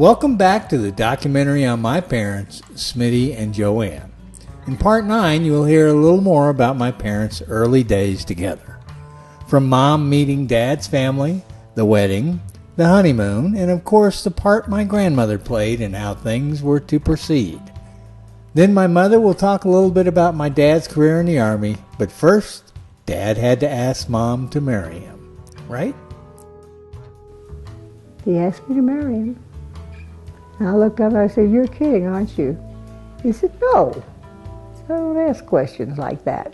Welcome back to the documentary on my parents, Smitty and Joann. In part 9, you will hear a little more about my parents' early days together. From Mom meeting Dad's family, the wedding, the honeymoon, and of course the part my grandmother played in how things were to proceed. Then my mother will talk a little bit about my dad's career in the Army, but first, Dad had to ask Mom to marry him, right? He asked me to marry him. And I looked up and I said, "You're kidding, aren't you?" He said, "No. So don't ask questions like that."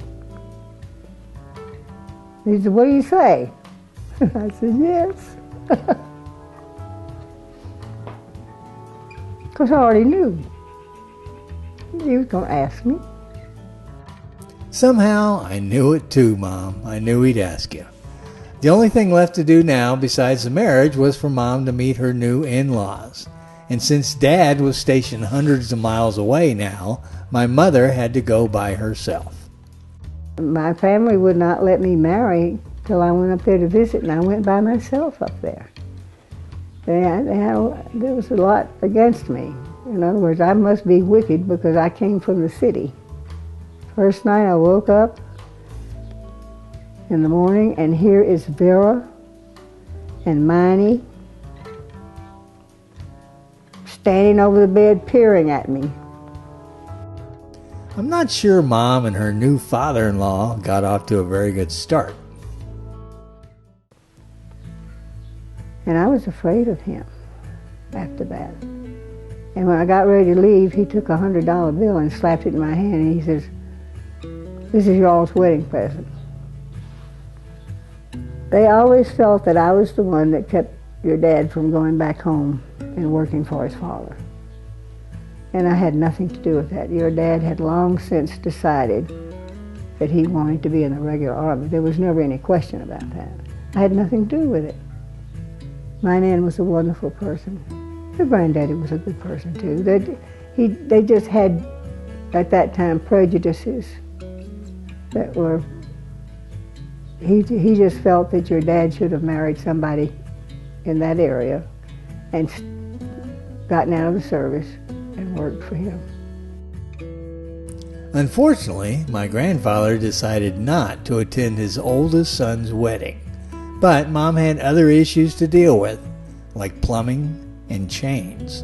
He said, "What do you say?" I said, "Yes." Because I already knew. He was going to ask me. Somehow, I knew it too, Mom. I knew he'd ask you. The only thing left to do now, besides the marriage, was for Mom to meet her new in-laws. And since Dad was stationed hundreds of miles away now, my mother had to go by herself. My family would not let me marry till I went up there to visit, and I went by myself up there. There was a lot against me. In other words, I must be wicked because I came from the city. First night I woke up in the morning, and here is Vera and Miney standing over the bed peering at me. I'm not sure Mom and her new father-in-law got off to a very good start. And I was afraid of him after that. And when I got ready to leave, he took a $100 bill and slapped it in my hand, and he says, "This is y'all's wedding present." They always felt that I was the one that kept your dad from going back home and working for his father. And I had nothing to do with that. Your dad had long since decided that he wanted to be in the regular Army. There was never any question about that. I had nothing to do with it. My nan was a wonderful person. Your granddaddy was a good person too. They just had, at that time, prejudices that were, he just felt that your dad should have married somebody in that area and gotten out of the service and worked for him. Unfortunately, my grandfather decided not to attend his oldest son's wedding. But Mom had other issues to deal with, like plumbing and chains.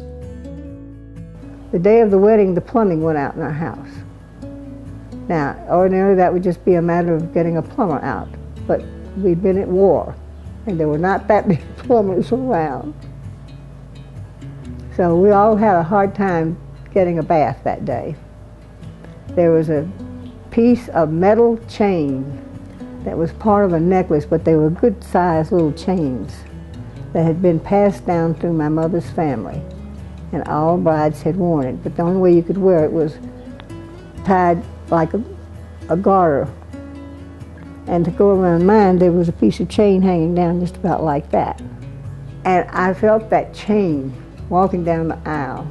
The day of the wedding, the plumbing went out in our house. Now, ordinarily that would just be a matter of getting a plumber out, but we'd been at war, and there were not that many plumbers around. So we all had a hard time getting a bath that day. There was a piece of metal chain that was part of a necklace, but they were good-sized little chains that had been passed down through my mother's family, and all brides had worn it, but the only way you could wear it was tied like a garter. And to go around mine, there was a piece of chain hanging down just about like that. And I felt that chain walking down the aisle,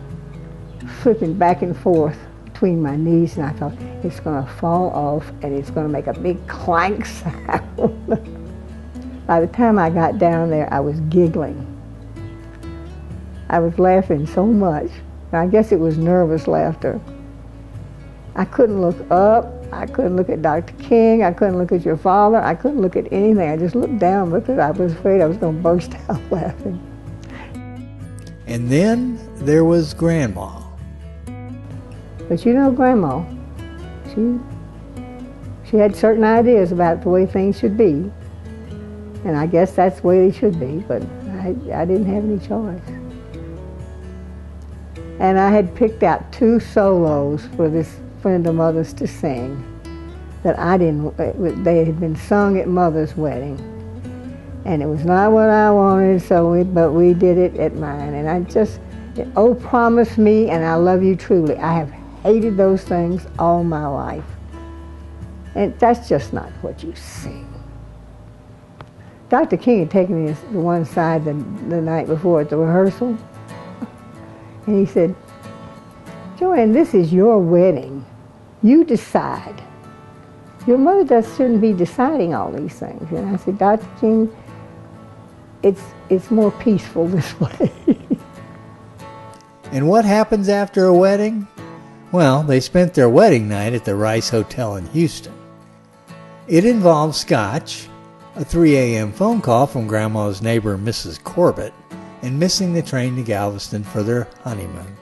flipping back and forth between my knees, and I thought, it's going to fall off and it's going to make a big clank sound. By the time I got down there, I was giggling. I was laughing so much, and I guess it was nervous laughter. I couldn't look up, I couldn't look at Dr. King, I couldn't look at your father, I couldn't look at anything. I just looked down because I was afraid I was going to burst out laughing. And then there was Grandma. But you know Grandma, she had certain ideas about the way things should be. And I guess that's the way they should be, but I didn't have any choice. And I had picked out 2 solos for this friend of Mother's to sing that they had been sung at Mother's wedding. And it was not what I wanted, but we did it at mine. And I just, "Oh, promise me and I love you truly." I have hated those things all my life. And that's just not what you sing. Dr. King had taken me to one side the night before at the rehearsal, and he said, "Joann, this is your wedding. You decide. Your mother just shouldn't be deciding all these things." And I said, "Dr. King, it's more peaceful this way." And what happens after a wedding? Well, they spent their wedding night at the Rice Hotel in Houston. It involved scotch, a 3 a.m. phone call from Grandma's neighbor, Mrs. Corbett, and missing the train to Galveston for their honeymoon.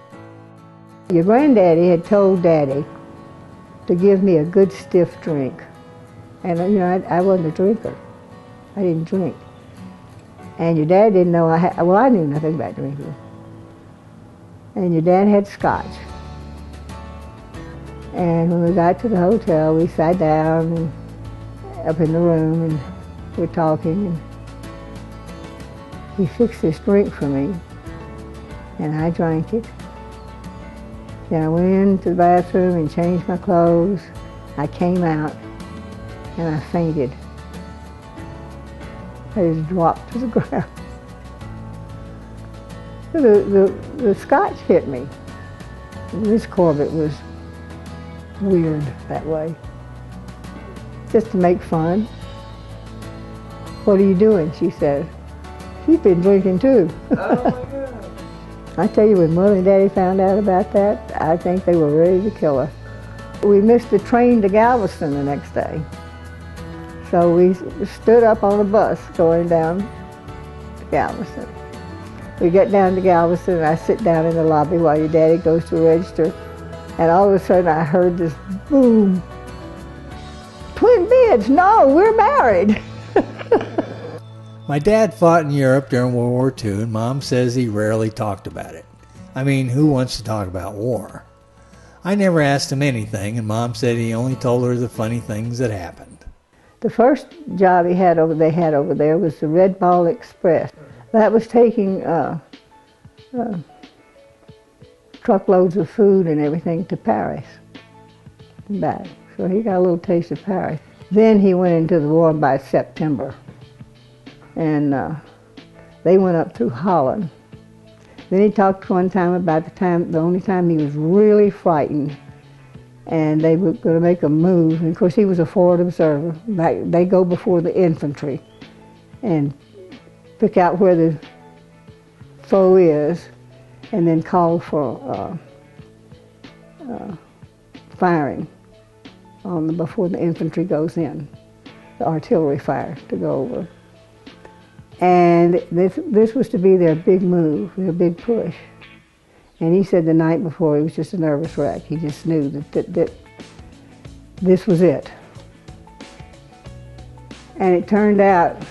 Your granddaddy had told Daddy to give me a good stiff drink. And I wasn't a drinker. I didn't drink. And your dad didn't know I knew nothing about drinking. And your dad had scotch. And when we got to the hotel, we sat down and up in the room and we're talking, and he fixed this drink for me, and I drank it. Then I went into the bathroom and changed my clothes. I came out and I fainted. I just dropped to the ground. The scotch hit me. Miss Corbett was weird that way. Just to make fun. "What are you doing?" she said. She's been drinking too. Oh my God. I tell you, when Mother and Daddy found out about that, I think they were ready to kill her. We missed the train to Galveston the next day. So we stood up on a bus going down to Galveston. We get down to Galveston and I sit down in the lobby while your daddy goes to register, and all of a sudden I heard this boom. "Twin beds, no, we're married." My dad fought in Europe during World War II, and Mom says he rarely talked about it. I mean, who wants to talk about war? I never asked him anything, and Mom said he only told her the funny things that happened. The first job they had over there was the Red Ball Express. That was taking truckloads of food and everything to Paris and back. So he got a little taste of Paris. Then he went into the war by September. And they went up through Holland. Then he talked one time about the only time he was really frightened, and they were going to make a move. And of course, he was a forward observer. They go before the infantry and pick out where the foe is, and then call for firing before the infantry goes in, the artillery fire to go over. And this was to be their big move, their big push. And he said the night before he was just a nervous wreck. He just knew that this was it. And it turned out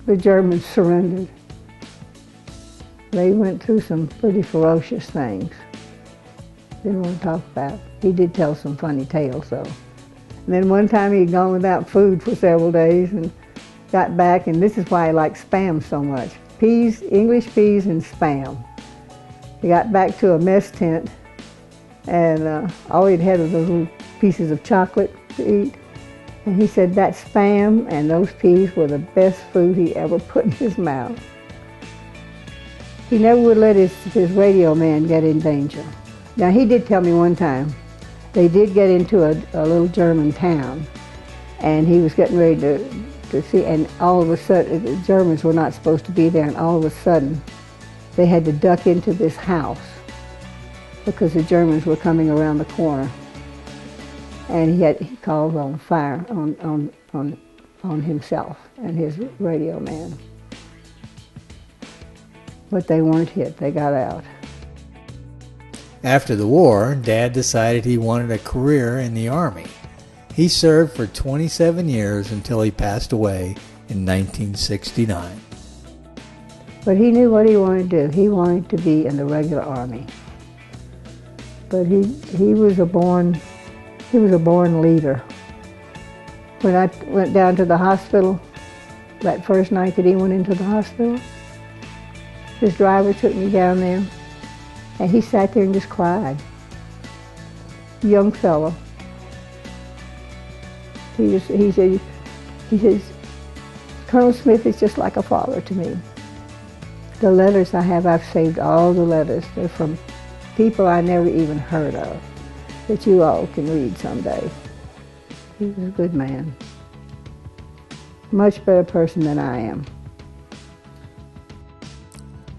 the Germans surrendered. They went through some pretty ferocious things. Didn't want to talk about. He did tell some funny tales though. And then one time he'd gone without food for several days and got back, and this is why I like Spam so much. Peas, English peas and Spam. He got back to a mess tent, and all he'd had was those little pieces of chocolate to eat. And he said that Spam and those peas were the best food he ever put in his mouth. He never would let his radio man get in danger. Now he did tell me one time, they did get into a little German town, and he was getting ready to see, and all of a sudden, the Germans were not supposed to be there, and all of a sudden, they had to duck into this house because the Germans were coming around the corner. And he called on fire on himself and his radio man. But they weren't hit, they got out. After the war, Dad decided he wanted a career in the Army. He served for 27 years until he passed away in 1969. But he knew what he wanted to do. He wanted to be in the regular Army. But he was a born leader. When I went down to the hospital, that first night that he went into the hospital, his driver took me down there, and he sat there and just cried. Young fellow. He says, Colonel Smith is just like a father to me. The letters I've saved all the letters. They're from people I never even heard of, that you all can read someday. He was a good man. Much better person than I am.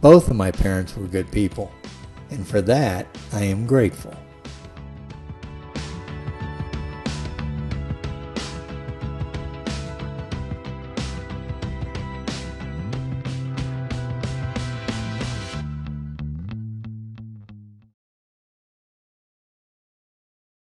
Both of my parents were good people, and for that I am grateful.